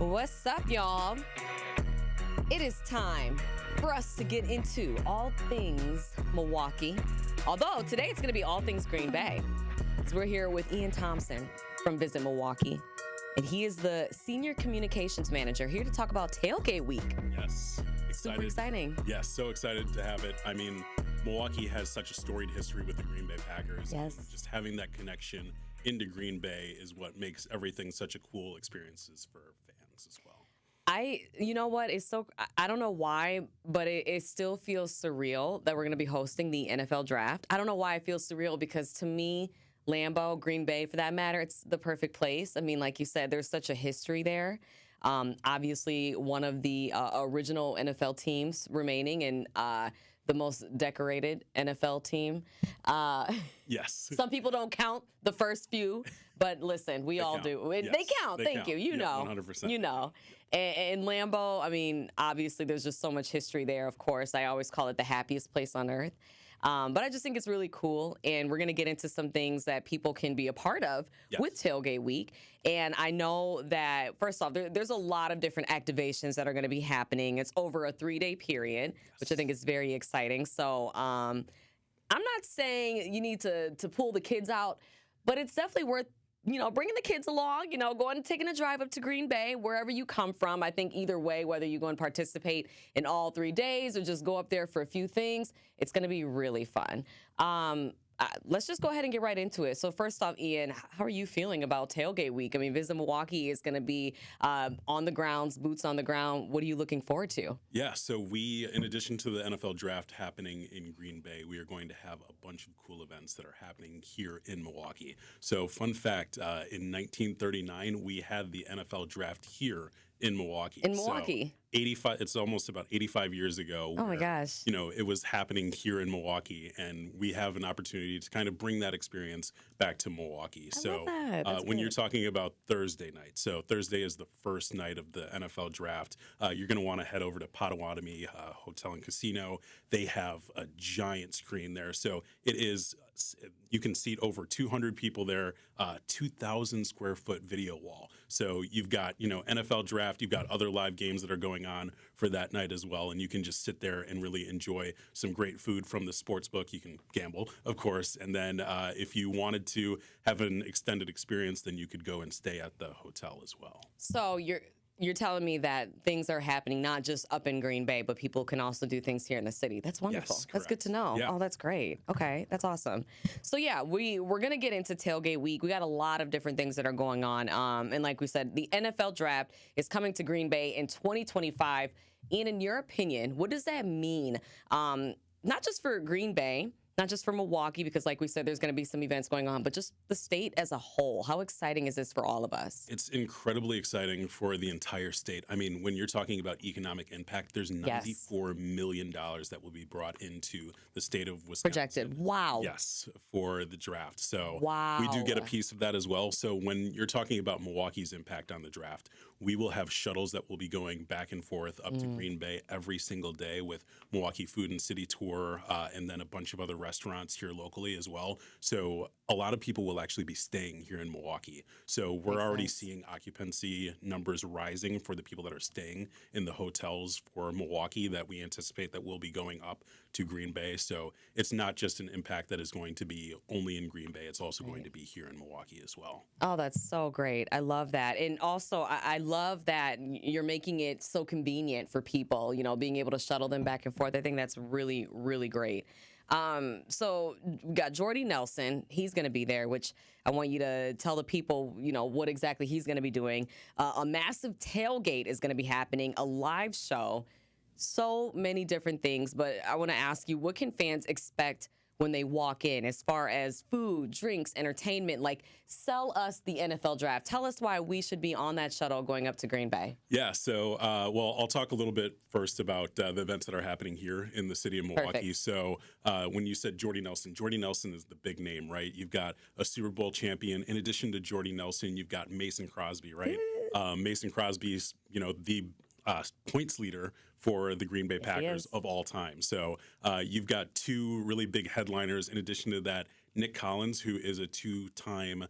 What's up, y'all? It is time for us to get into all things Milwaukee. Although today it's going to be all things Green Bay. So we're here with Ian Thompson from Visit Milwaukee. And he is the Senior Communications Manager here to talk about Tailgate Week. Yes. Excited. Super exciting. Yes, so excited to have it. I mean, Milwaukee has such a storied history with the Green Bay Packers. Yes. And just having that connection into Green Bay is what makes everything such a cool experiences for fans as well. You know what? It's so, I don't know why, but it still feels surreal that we're going to be hosting the NFL draft. I don't know why it feels surreal because to me, Lambeau, Green Bay, for that matter, it's the perfect place. I mean, like you said, there's such a history there. Obviously, one of the original NFL teams remaining and the most decorated NFL team. Yes. Some people don't count the first few, but listen, we all do. Yes, they count. Thank you. You know. 100%. You know. And Lambeau, I mean, obviously, there's just so much history there, of course. I always call it the happiest place on earth. But I just think it's really cool, and we're going to get into some things that people can be a part of with Tailgate Week. And I know that, first off, there's a lot of different activations that are going to be happening. It's over a 3-day period, which I think is very exciting. So I'm not saying you need to pull the kids out, but it's definitely worth bringing the kids along, going and taking a drive up to Green Bay, wherever you come from. I think either way, whether you go and participate in all 3 days or just go up there for a few things, it's going to be really fun. Let's just go ahead and get right into it. So first off, Ian, how are you feeling about Tailgate Week? I mean, Visit Milwaukee is going to be on the grounds, boots on the ground. What are you looking forward to? Yeah, so we, in addition to the NFL draft happening in Green Bay, we are going to have a bunch of cool events that are happening here in Milwaukee. So fun fact, in 1939, we had the NFL draft here in Milwaukee. In Milwaukee? So 85. It's almost about 85 years ago. Oh my gosh! It was happening here in Milwaukee, and we have an opportunity to kind of bring that experience back to Milwaukee. I love that. When you're talking about Thursday night, so Thursday is the first night of the NFL draft. You're going to want to head over to Potawatomi Hotel and Casino. They have a giant screen there, so it is. You can seat over 200 people there. 2,000 square foot video wall. So you've got NFL draft. You've got other live games that are going on for that night as well, and you can just sit there and really enjoy some great food from the sports book. You can gamble, of course, and then if you wanted to have an extended experience, then you could go and stay at the hotel as well. So you're telling me that things are happening not just up in Green Bay, but people can also do things here in the city. That's wonderful. Yes, that's good to know. Yeah. Oh, that's great. Okay, that's awesome. So yeah, we're gonna get into Tailgate Week. We got a lot of different things that are going on. And like we said, the NFL draft is coming to Green Bay in 2025. Ian, in your opinion, what does that mean? Not just for Green Bay, not just for Milwaukee, because like we said, there's going to be some events going on, but just the state as a whole. How exciting is this for all of us? It's incredibly exciting for the entire state. I mean, when you're talking about economic impact, there's $94 million that will be brought into the state of Wisconsin. Projected. Wow. Yes, for the draft. So wow. We do get a piece of that as well. So when you're talking about Milwaukee's impact on the draft, we will have shuttles that will be going back and forth up to Green Bay every single day with Milwaukee Food and City Tour and then a bunch of other restaurants here locally as well. So a lot of people will actually be staying here in Milwaukee. So we're already seeing occupancy numbers rising for the people that are staying in the hotels for Milwaukee that we anticipate that will be going up to Green Bay. So it's not just an impact that is going to be only in Green Bay. It's also going to be here in Milwaukee as well. Oh, that's so great. I love that. And also, I love that you're making it so convenient for people, being able to shuttle them back and forth. I think that's really, really great. So we got Jordy Nelson. He's going to be there, which I want you to tell the people, what exactly he's going to be doing. A massive tailgate is going to be happening, a live show, so many different things. But I want to ask you, what can fans expect when they walk in as far as food, drinks, entertainment? Like, sell us the NFL draft. Tell us why we should be on that shuttle going up to Green Bay. Yeah, so, I'll talk a little bit first about the events that are happening here in the city of Milwaukee. Perfect. So when you said Jordy Nelson is the big name, right? You've got a Super Bowl champion. In addition to Jordy Nelson, you've got Mason Crosby, right? Mason Crosby's, the points leader for the Green Bay Packers of all time. So you've got two really big headliners. In addition to that, Nick Collins, who is a two-time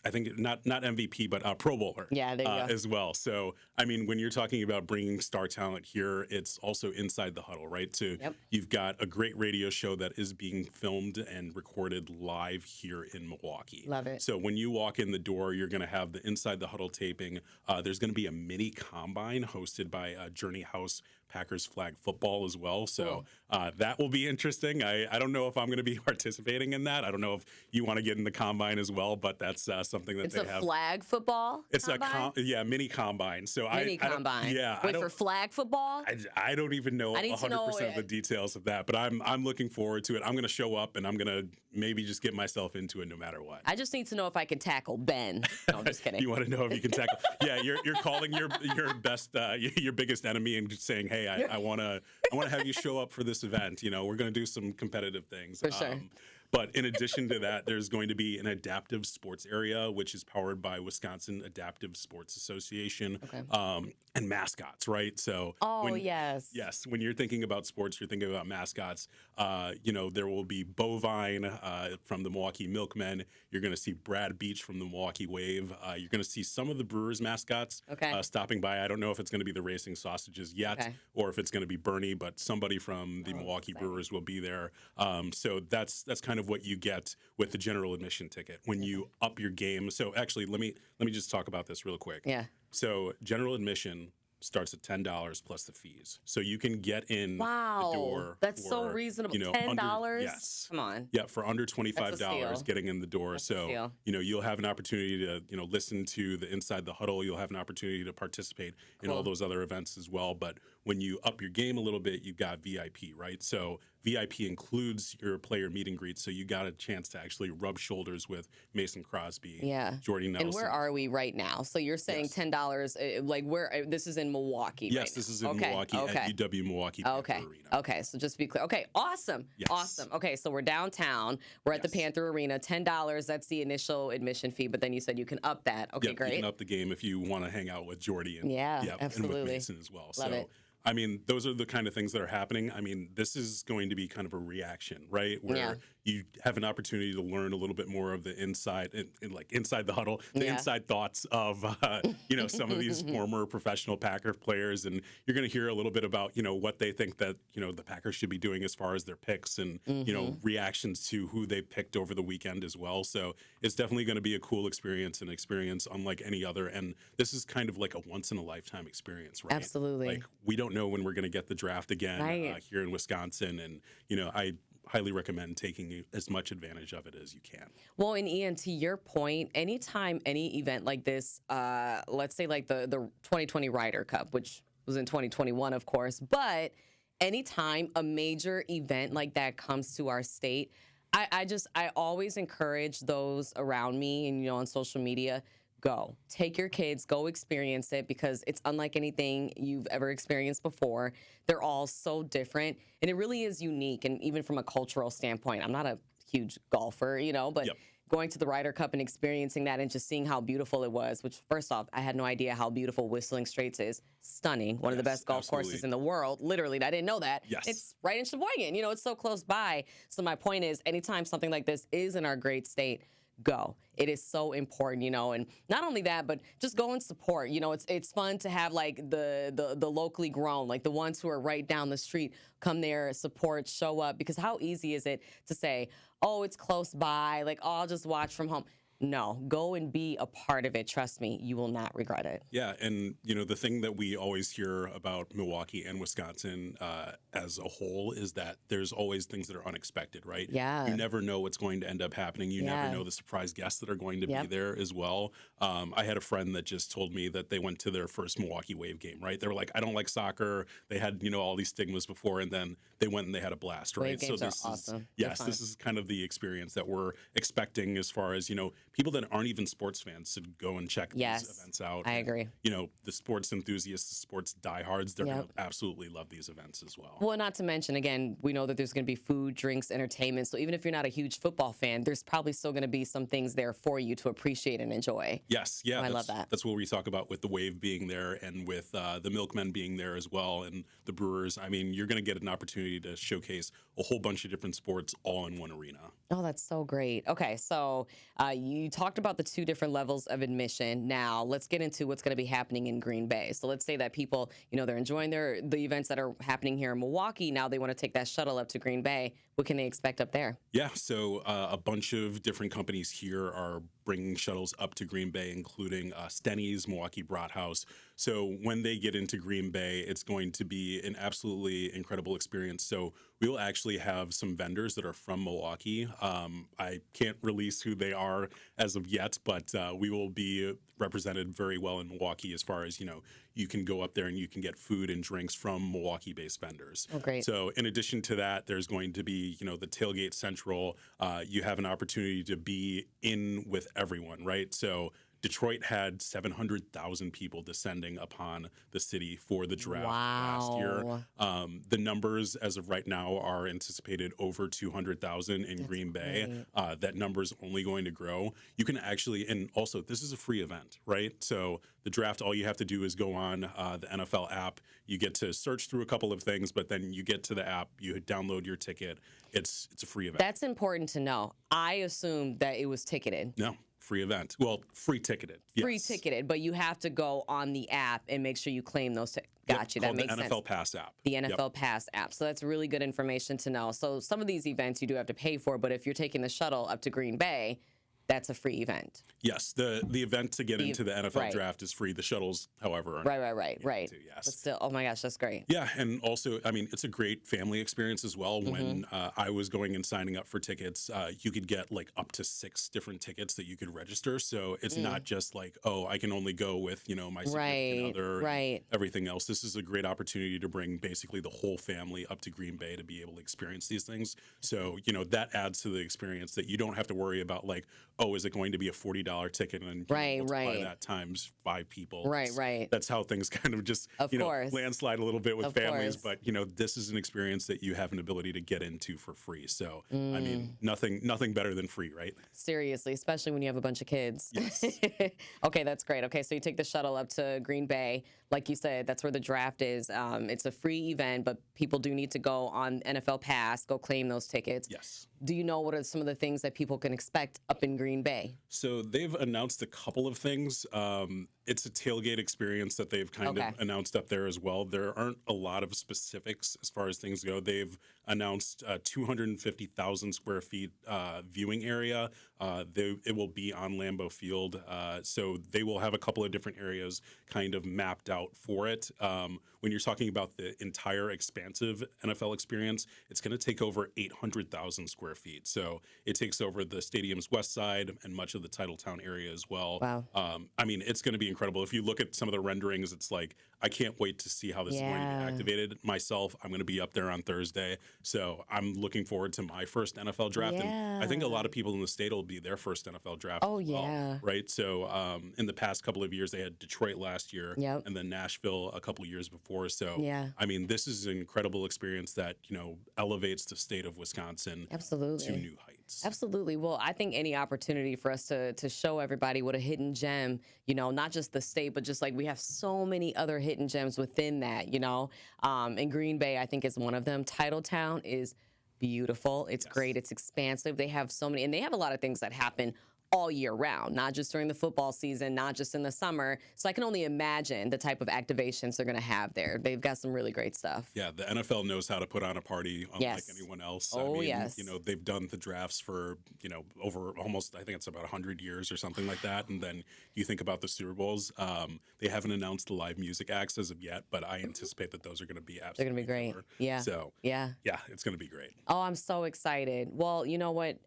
I think not MVP, but Pro Bowler. Yeah, there you go. As well. So, I mean, when you're talking about bringing star talent here, it's also inside the huddle, right? So you've got a great radio show that is being filmed and recorded live here in Milwaukee. Love it. So when you walk in the door, you're going to have the inside the huddle taping. There's going to be a mini combine hosted by Journey House Packers flag football as well. So that will be interesting. I don't know if I'm going to be participating in that. I don't know if you want to get in the combine as well, but that's something that it's they a have. Flag football. It's combine? mini combine. So mini combine. Wait, for flag football? I don't even know 100% of the details of that, but I'm looking forward to it. I'm going to show up and I'm going to maybe just get myself into it no matter what. I just need to know if I can tackle Ben. No, I'm just kidding. You want to know if you can tackle? Yeah, you're calling your best your biggest enemy and just saying, hey, I want to have you show up for this event. You know, we're going to do some competitive things. For sure. But in addition to that, there's going to be an adaptive sports area, which is powered by Wisconsin Adaptive Sports Association, and mascots, right? So, yes, when you're thinking about sports, you're thinking about mascots. There will be Bovine from the Milwaukee Milkmen. You're going to see Brad Beach from the Milwaukee Wave. You're going to see some of the Brewers mascots stopping by. I don't know if it's going to be the Racing Sausages yet, or if it's going to be Bernie, but somebody from the Milwaukee Brewers will be there. So that's kind of what you get with the general admission ticket when you up your game. So actually, let me just talk about this real quick. Yeah. So general admission starts at $10 plus the fees, so you can get in the door. That's so reasonable. $10. Yes. Come on. Yeah, for under $25 getting in the door. So you'll have an opportunity to listen to the Inside the Huddle. You'll have an opportunity to participate in all those other events as well. But when you up your game a little bit, you've got VIP, right? So VIP includes your player meet and greet, so you got a chance to actually rub shoulders with Mason Crosby, Jordy Nelson. And where are we right now? So you're saying $10, like where? This is in Milwaukee. Yes, this is in Milwaukee at UW Milwaukee Panther Arena. Okay, so just to be clear. Okay, awesome. Yes. Awesome. Okay, so we're downtown. We're at the Panther Arena. $10, that's the initial admission fee, but then you said you can up that. Okay, great. You can up the game if you want to hang out with Jordy and, absolutely. and with Mason as well. Love it. I mean, those are the kind of things that are happening. I mean, this is going to be kind of a reaction, right? Where you have an opportunity to learn a little bit more of the inside, like inside the huddle, the inside thoughts of, some of these former professional Packer players. And you're going to hear a little bit about, what they think that, the Packers should be doing as far as their picks and, reactions to who they picked over the weekend as well. So it's definitely going to be a cool experience, an experience unlike any other. And this is kind of like a once in a lifetime experience, right? Absolutely. Like we don't know when we're going to get the draft again here in Wisconsin. And, I highly recommend taking as much advantage of it as you can. Well, and Ian, to your point, anytime any event like this, let's say like the 2020 Ryder Cup, which was in 2021, of course, but anytime a major event like that comes to our state, I always encourage those around me and, on social media, go. Take your kids, go experience it, because it's unlike anything you've ever experienced before. They're all so different, and it really is unique. And even from a cultural standpoint, I'm not a huge golfer, but going to the Ryder Cup and experiencing that and just seeing how beautiful it was, which first off, I had no idea how beautiful Whistling Straits is. Stunning. One of the best golf courses in the world. Literally, I didn't know that. Yes. It's right in Sheboygan. It's so close by. So my point is, anytime something like this is in our great state, go. It is so important, and not only that, but just go and support. It's fun to have like the locally grown, like the ones who are right down the street, come there, support, show up, because how easy is it to say, oh, it's close by, like, oh, I'll just watch from home. No, go and be a part of it. Trust me, you will not regret it. Yeah, and the thing that we always hear about Milwaukee and Wisconsin as a whole is that there's always things that are unexpected, right? Yeah. You never know what's going to end up happening. You never know the surprise guests that are going to be there as well. I had a friend that just told me that they went to their first Milwaukee Wave game, right? They were like, I don't like soccer. They had, all these stigmas before, and then they went and they had a blast, right? Wave games are awesome. This is kind of the experience that we're expecting as far as, people that aren't even sports fans should go and check these events out. I agree. The sports enthusiasts, the sports diehards, they're going to absolutely love these events as well. Well, not to mention, again, we know that there's going to be food, drinks, entertainment. So even if you're not a huge football fan, there's probably still going to be some things there for you to appreciate and enjoy. Yes. Yeah. I love that. That's what we talk about with the Wave being there and with the Milkmen being there as well, and the Brewers. I mean, you're going to get an opportunity to showcase a whole bunch of different sports all in one arena. Oh, that's so great. Okay, so you talked about the two different levels of admission. Now, let's get into what's going to be happening in Green Bay. So let's say that people, they're enjoying the events that are happening here in Milwaukee. Now they want to take that shuttle up to Green Bay. What can they expect up there? Yeah, so a bunch of different companies here are bringing shuttles up to Green Bay, including Stenny's, Milwaukee Brat House. So when they get into Green Bay, it's going to be an absolutely incredible experience. So we will actually have some vendors that are from Milwaukee. I can't release who they are as of yet, but we will be represented very well in Milwaukee as far as, you can go up there and you can get food and drinks from Milwaukee-based vendors. Oh, great. So in addition to that, there's going to be, the Tailgate Central. You have an opportunity to be in with everyone, right? So Detroit had 700,000 people descending upon the city for the draft last year. The numbers as of right now are anticipated over 200,000 in Green Bay. That number is only going to grow. You can actually, and also this is a free event, right? So the draft, all you have to do is go on the NFL app. You get to search through a couple of things, but then you get to the app, you download your ticket. It's a free event. That's important to know. I assumed that it was ticketed. No. Free event. Well, free ticketed. Yes. Free ticketed, but you have to go on the app and make sure you claim those tickets. Got you. That makes sense. The NFL Pass app. The NFL Pass app. So that's really good information to know. So some of these events you do have to pay for, but if you're taking the shuttle up to Green Bay, that's a free event. Yes, the event to get into the NFL draft is free. The shuttles, however, are right. yes. But still, oh my gosh, that's great. Yeah, and also, I mean, it's a great family experience as well. When I was going and signing up for tickets, you could get like up to 6 different tickets that you could register. So it's not just like, oh, I can only go with my significant other, and everything else. This is a great opportunity to bring basically the whole family up to Green Bay to be able to experience these things. So that adds to the experience that you don't have to worry about like, oh, is it going to be a $40 ticket and multiply that times 5 people? Right. That's how things kind of just landslide a little bit with families. But this is an experience that you have an ability to get into for free. So I mean, nothing better than free, right? Seriously, especially when you have a bunch of kids. Yes. Okay, that's great. Okay, so you take the shuttle up to Green Bay. Like you said, that's where the draft is. It's a free event, but people do need to go on NFL Pass, go claim those tickets. Yes. Do you know what are some of the things that people can expect up in Green Bay? So they've announced a couple of things. It's a tailgate experience that they've kind of announced up there as well. There aren't a lot of specifics as far as things go. They've announced 250,000 square feet viewing area. It will be on Lambeau Field. So they will have a couple of different areas kind of mapped out for it. When you're talking about the entire expansive NFL experience, it's going to take over 800,000 square feet. So it takes over the stadium's west side and much of the Titletown area as well. Wow. I mean, it's going to be incredible. If you look at some of the renderings, it's like, I can't wait to see how this is going to be activated. Myself, I'm going to be up there on Thursday. So I'm looking forward to my first NFL draft. And I think a lot of people in the state will be their first NFL draft as well, right? So in the past couple of years, they had Detroit last year and then Nashville a couple of years before. So, I mean, this is an incredible experience that, elevates the state of Wisconsin to new heights. Absolutely. Well, I think any opportunity for us to show everybody what a hidden gem, not just the state, but just like we have so many other hidden gems within that, and Green Bay, I think, is one of them. Titletown is beautiful. It's great. It's expansive. They have so many, and they have a lot of things that happen all year round, not just during the football season, not just in the summer. So I can only imagine the type of activations they're going to have there. They've got some really great stuff. Yeah, the NFL knows how to put on a party unlike anyone else. Oh, I mean, yes. They've done the drafts for, over almost, I think it's about 100 years or something like that. And then you think about the Super Bowls. They haven't announced the live music acts as of yet, but I anticipate that those are going to be absolutely They're going to be great. killer. Yeah. So, yeah, it's going to be great. Oh, I'm so excited. Well, you know what?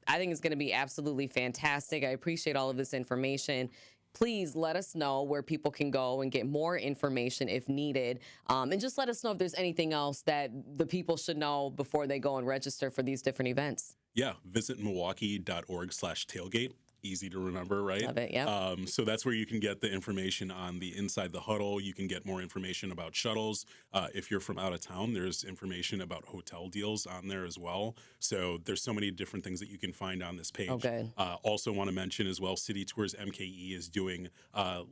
I think it's going to be absolutely fantastic. I appreciate all of this information. Please let us know where people can go and get more information if needed. And just let us know if there's anything else that the people should know before they go and register for these different events. Yeah, visit milwaukee.org/tailgate. Easy to remember, right? Love it, yeah. So that's where you can get the information on the Inside the Huddle. You can get more information about shuttles. If you're from out of town, there's information about hotel deals on there as well. So there's so many different things that you can find on this page. Oh, good. Also want to mention as well, City Tours MKE is doing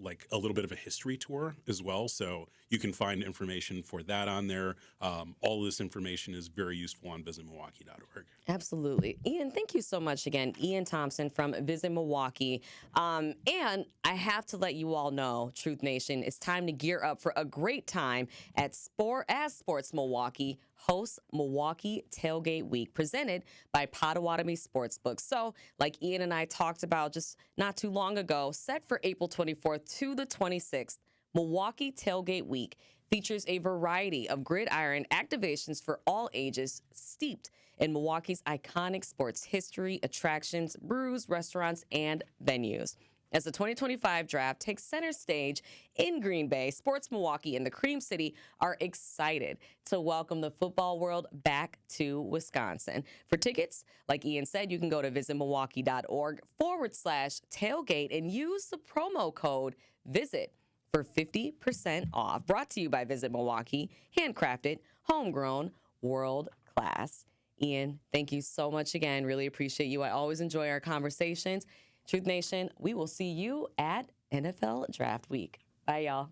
like a little bit of a history tour as well. So you can find information for that on there. All of this information is very useful on visitmilwaukee.org. Absolutely. Ian, thank you so much again. Ian Thompson from Visit Milwaukee. And I have to let you all know, Truth Nation, it's time to gear up for a great time as Sports Milwaukee hosts Milwaukee Tailgate Week, presented by Potawatomi Sportsbook. So, like Ian and I talked about just not too long ago, set for April 24th to the 26th, Milwaukee Tailgate Week features a variety of gridiron activations for all ages, steeped in Milwaukee's iconic sports history, attractions, brews, restaurants, and venues. As the 2025 draft takes center stage in Green Bay, Sports Milwaukee and the Cream City are excited to welcome the football world back to Wisconsin. For tickets, like Ian said, you can go to visitmilwaukee.org/tailgate and use the promo code VISIT for 50% off. Brought to you by Visit Milwaukee, handcrafted, homegrown, world class. Ian, thank you so much again. Really appreciate you. I always enjoy our conversations. Truth Nation, we will see you at NFL Draft Week. Bye, y'all.